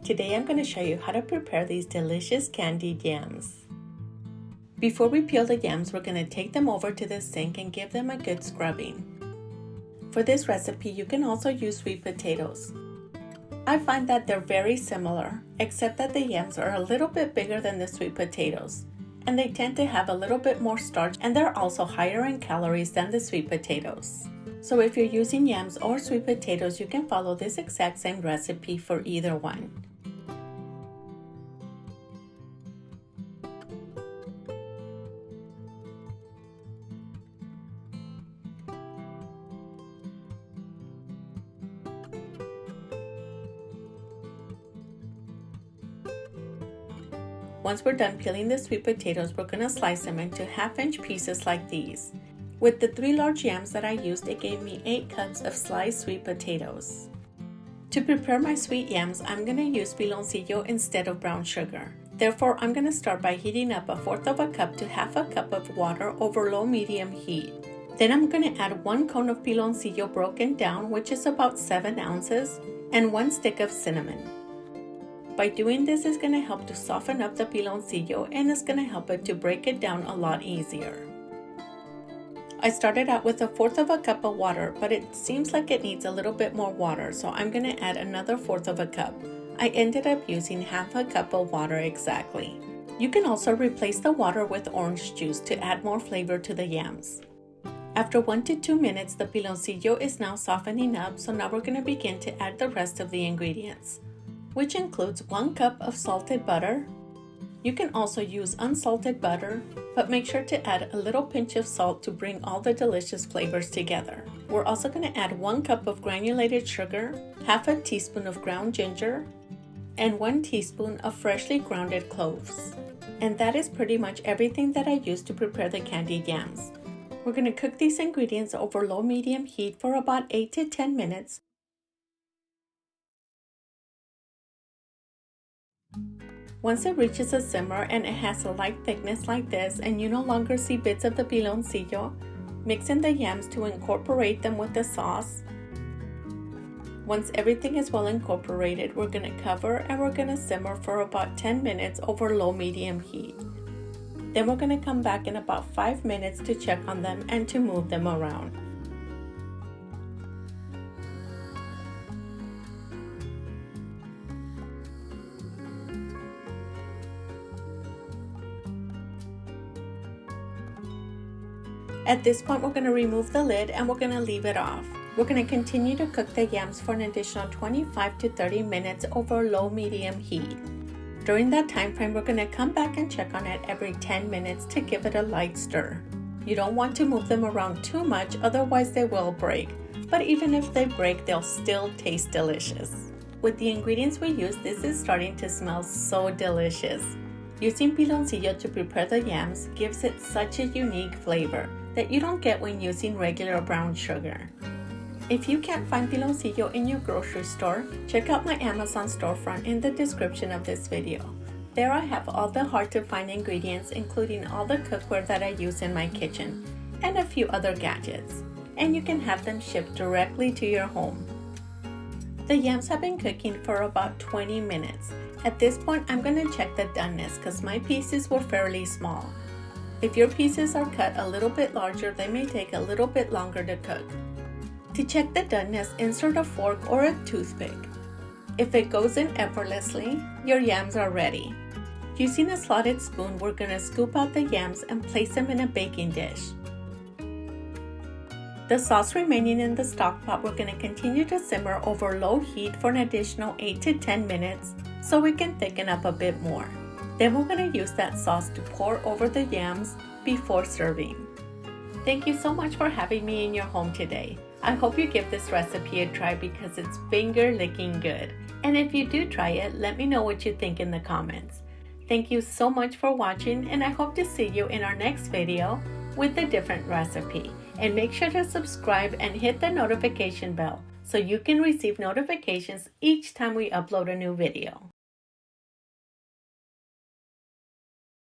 Today I'm going to show you how to prepare these delicious candied yams. Before we peel the yams, we're going to take them over to the sink and give them a good scrubbing. For this recipe, you can also use sweet potatoes. I find that they're very similar, except that the yams are a little bit bigger than the sweet potatoes, and they tend to have a little bit more starch, and they're also higher in calories than the sweet potatoes. So if you're using yams or sweet potatoes, you can follow this exact same recipe for either one. Once we're done peeling the sweet potatoes, we're going to slice them into half-inch pieces like these. With the 3 large yams that I used, it gave me 8 cups of sliced sweet potatoes. To prepare my sweet yams, I'm going to use piloncillo instead of brown sugar. Therefore, I'm going to start by heating up 1/4 cup to 1/2 cup of water over low-medium heat. Then I'm going to add 1 cone of piloncillo broken down, which is about 7 ounces, and 1 stick of cinnamon. By doing this, it's going to help to soften up the piloncillo, and it's going to help it to break it down a lot easier. I started out with 1/4 cup of water, but it seems like it needs a little bit more water, so I'm going to add another 1/4 cup. I ended up using 1/2 cup of water exactly. You can also replace the water with orange juice to add more flavor to the yams. After 1 to 2 minutes, the piloncillo is now softening up, so now we're going to begin to add the rest of the ingredients, which includes 1 cup of salted butter. You can also use unsalted butter, but make sure to add a little pinch of salt to bring all the delicious flavors together. We're also going to add 1 cup of granulated sugar, 1/2 teaspoon of ground ginger, and 1 teaspoon of freshly grounded cloves. And that is pretty much everything that I used to prepare the candied yams. We're going to cook these ingredients over low-medium heat for about 8 to 10 minutes. Once it reaches a simmer and it has a light thickness like this and you no longer see bits of the piloncillo, mix in the yams to incorporate them with the sauce. Once everything is well incorporated, we're going to cover and we're going to simmer for about 10 minutes over low-medium heat. Then we're going to come back in about 5 minutes to check on them and to move them around. At this point, we're going to remove the lid and we're going to leave it off. We're going to continue to cook the yams for an additional 25 to 30 minutes over low-medium heat. During that time frame, we're going to come back and check on it every 10 minutes to give it a light stir. You don't want to move them around too much, otherwise they will break. But even if they break, they'll still taste delicious. With the ingredients we use, this is starting to smell so delicious. Using piloncillo to prepare the yams gives it such a unique flavor that you don't get when using regular brown sugar. If you can't find piloncillo in your grocery store, check out my Amazon storefront in the description of this video. There I have all the hard-to-find ingredients, including all the cookware that I use in my kitchen, and a few other gadgets, and you can have them shipped directly to your home. The yams have been cooking for about 20 minutes. At this point, I'm going to check the doneness because my pieces were fairly small. If your pieces are cut a little bit larger, they may take a little bit longer to cook. To check the doneness, insert a fork or a toothpick. If it goes in effortlessly, your yams are ready. Using a slotted spoon, we're going to scoop out the yams and place them in a baking dish. The sauce remaining in the stock pot, we're going to continue to simmer over low heat for an additional 8 to 10 minutes so we can thicken up a bit more. Then we're going to use that sauce to pour over the yams before serving. Thank you so much for having me in your home today. I hope you give this recipe a try because it's finger-licking good. And if you do try it, let me know what you think in the comments. Thank you so much for watching, and I hope to see you in our next video with a different recipe. And make sure to subscribe and hit the notification bell so you can receive notifications each time we upload a new video.